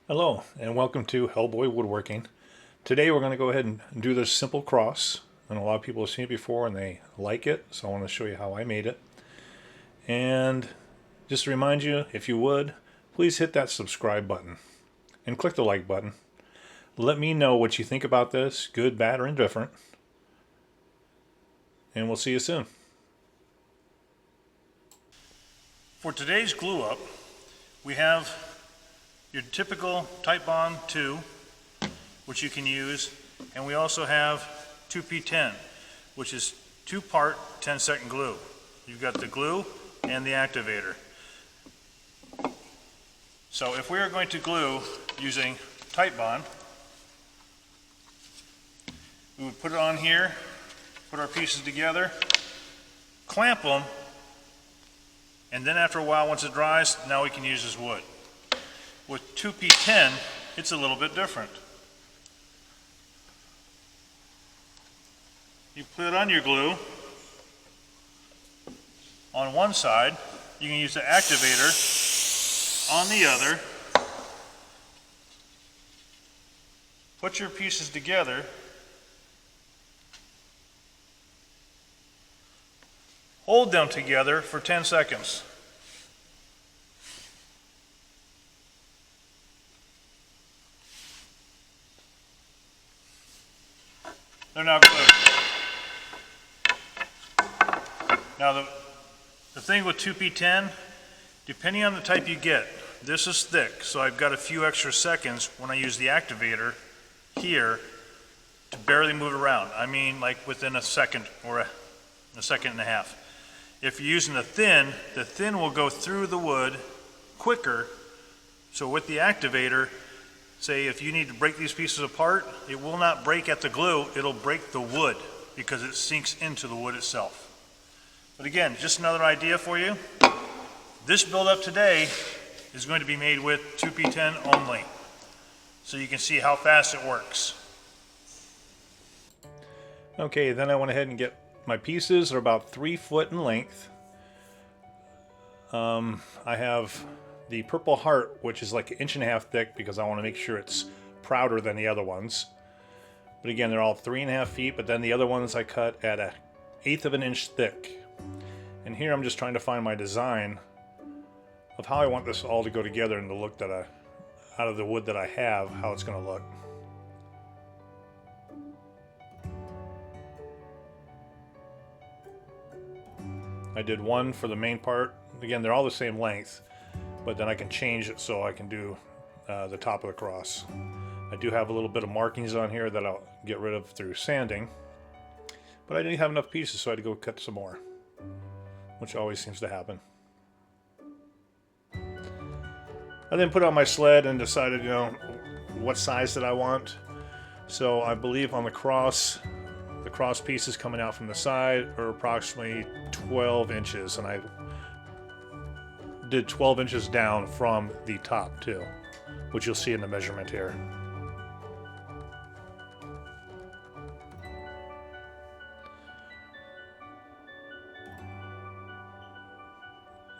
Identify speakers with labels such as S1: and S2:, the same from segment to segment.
S1: Hello and welcome to Hellboy Woodworking. Today we're going to go ahead and do this simple cross, and a lot of people have seen it before and they like it, so I want to show you how I made it. And just to remind you, if you would, please hit that subscribe button and click the like button. Let me know what you think about this, good, bad, or indifferent, and we'll see you soon. For today's glue up, we have your typical Titebond 2, which you can use, and we also have 2P10, which is 2-part 10-second glue. You've got the glue and the activator. So if we are going to glue using Titebond, we would put it on here, put our pieces together, clamp them, and then after a while, once it dries, now we can use this wood. With 2P10, it's a little bit different. You put on your glue on one side, you can use the activator on the other, put your pieces together, hold them together for 10 seconds. They're now glued. Now the thing with 2P10, depending on the type you get, this is thick, so I've got a few extra seconds when I use the activator here to barely move it around. I mean like within a second or a second and a half. If you're using the thin will go through the wood quicker, so with the activator, say if you need to break these pieces apart, it will not break at the glue, it'll break the wood because it sinks into the wood itself. But again, just another idea for you. This build-up today is going to be made with 2P10 only, so you can see how fast it works. Okay, then I went ahead and get my pieces are about 3 foot in length. I have the Purple Heart, which is like 1.5 inches thick because I want to make sure it's prouder than the other ones. But again, they're all 3.5 feet, but then the other ones I cut at 1/8 of an inch thick. And here I'm just trying to find my design of how I want this all to go together and the look that out of the wood that I have, how it's going to look. I did one for the main part. Again, they're all the same length, but then I can change it so I can do the top of the cross. I do have a little bit of markings on here that I'll get rid of through sanding, but I didn't have enough pieces, so I had to go cut some more, which always seems to happen. I then put on my sled and decided, what size did I want. So I believe on the cross pieces coming out from the side are approximately 12 inches, and I did 12 inches down from the top too, which you'll see in the measurement here.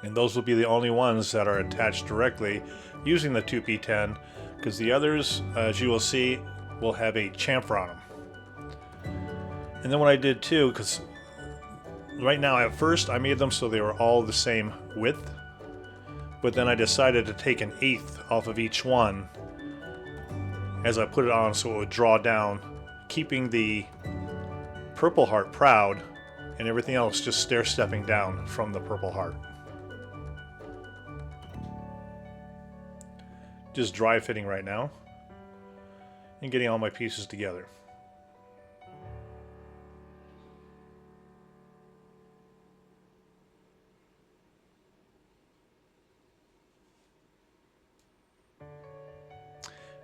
S1: And those will be the only ones that are attached directly using the 2P10, because the others, as you will see, will have a chamfer on them. And then what I did too, because right now at first I made them so they were all the same width, but then I decided to take 1/8 off of each one as I put it on so it would draw down, keeping the Purple Heart proud and everything else just stair-stepping down from the Purple Heart. Just dry fitting right now and getting all my pieces together.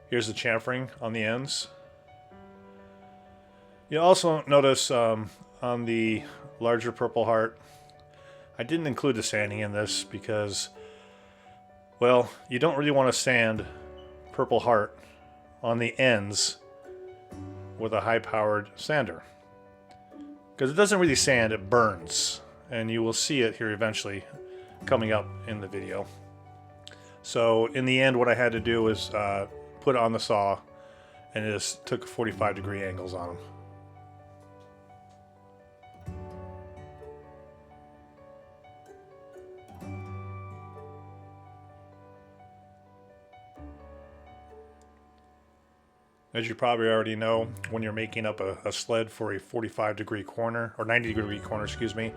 S1: Here's the chamfering on the ends. You'll also notice on the larger Purple Heart, I didn't include the sanding in this because, well, you don't really want to sand Purple Heart on the ends with a high-powered sander, because it doesn't really sand, it burns, and you will see it here eventually coming up in the video. So in the end, what I had to do was put it on the saw, and it just took 45-degree angles on them. As you probably already know, when you're making up a sled for a 45-degree corner, or 90-degree corner, excuse me,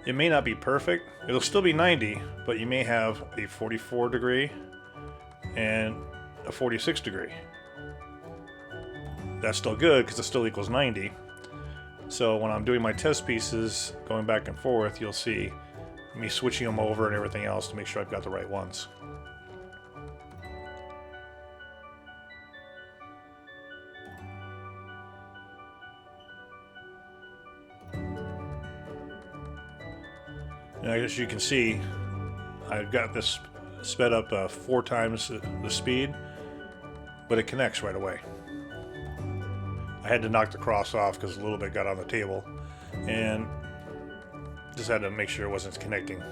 S1: it may not be perfect. It'll still be 90, but you may have a 44-degree and a 46-degree. That's still good because it still equals 90. So when I'm doing my test pieces, going back and forth, you'll see me switching them over and everything else to make sure I've got the right ones. And as you can see, I've got this sped up 4 times the speed, but it connects right away. I had to knock the cross off because a little bit got on the table, and just had to make sure it wasn't connecting.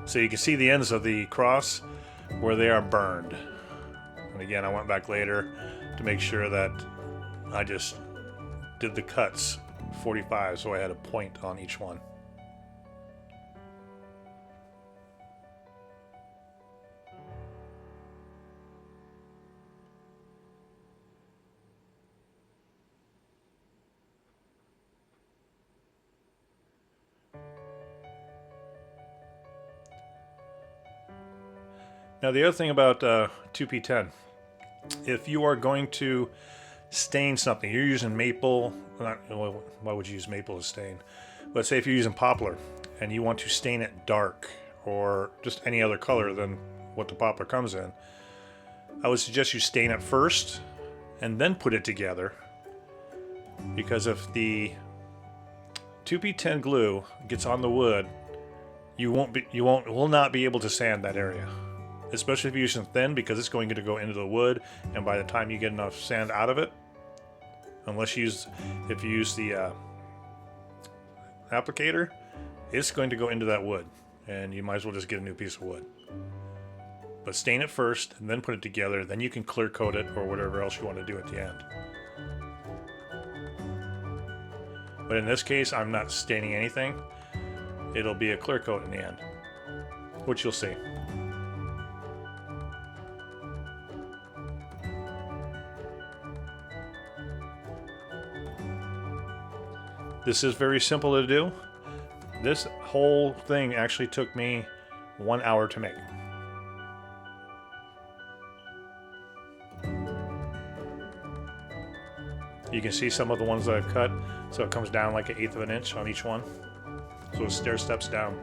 S1: So you can see the ends of the cross where they are burned. And again, I went back later to make sure that I just did the cuts 45, so I had a point on each one. Now the other thing about 2P10, if you are going to stain something, you're using maple, why would you use maple as stain? But say if you're using poplar and you want to stain it dark or just any other color than what the poplar comes in, I would suggest you stain it first and then put it together, because if the 2P10 glue gets on the wood, you will not be able to sand that area. Especially if you're using thin, because it's going to go into the wood, and by the time you get enough sand out of it, if you use the applicator, it's going to go into that wood, and you might as well just get a new piece of wood. But stain it first, and then put it together, then you can clear coat it, or whatever else you want to do at the end. But in this case, I'm not staining anything. It'll be a clear coat in the end, which you'll see. This is very simple to do. This whole thing actually took me 1 hour to make. You can see some of the ones that I've cut, so it comes down like 1/8 of an inch on each one. So it stair steps down.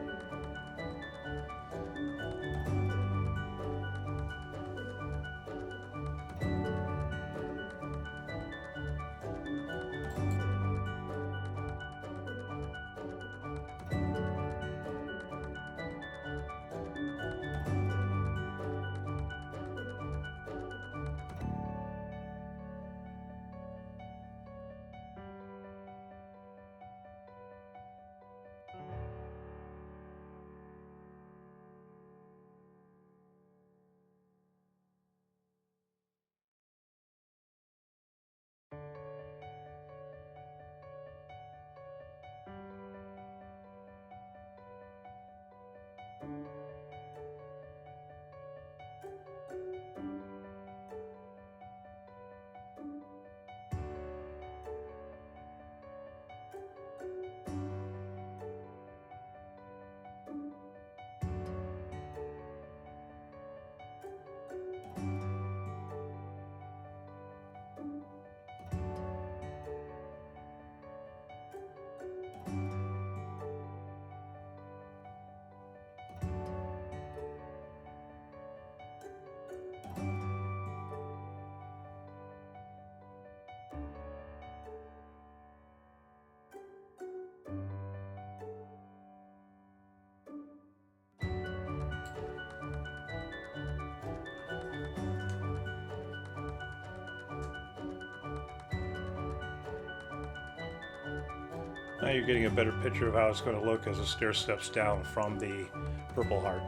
S1: Now you're getting a better picture of how it's going to look as the stair steps down from the Purple Heart.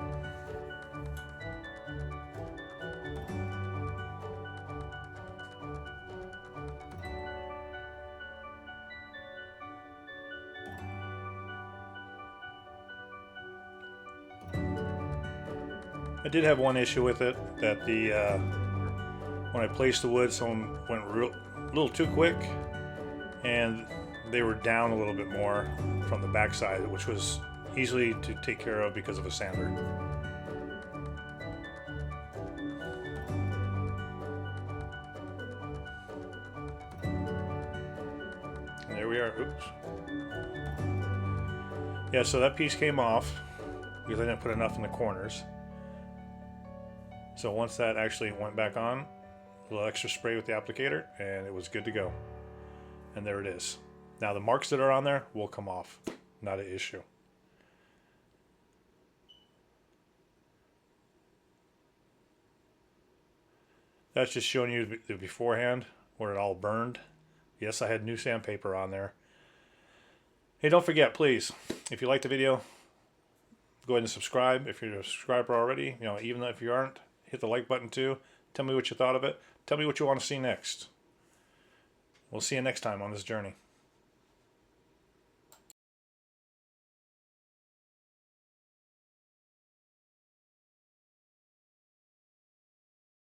S1: I did have one issue with it, that the when I placed the wood, someone went a little too quick, and they were down a little bit more from the backside, which was easily to take care of because of a sander. And there we are. Oops. Yeah, so that piece came off because I didn't put enough in the corners. So once that actually went back on, a little extra spray with the applicator, and it was good to go. And there it is. Now the marks that are on there will come off. Not an issue. That's just showing you the beforehand where it all burned. Yes, I had new sandpaper on there. Hey, don't forget, please, if you like the video, go ahead and subscribe. If you're a subscriber already, even if you aren't, hit the like button too. Tell me what you thought of it. Tell me what you want to see next. We'll see you next time on this journey.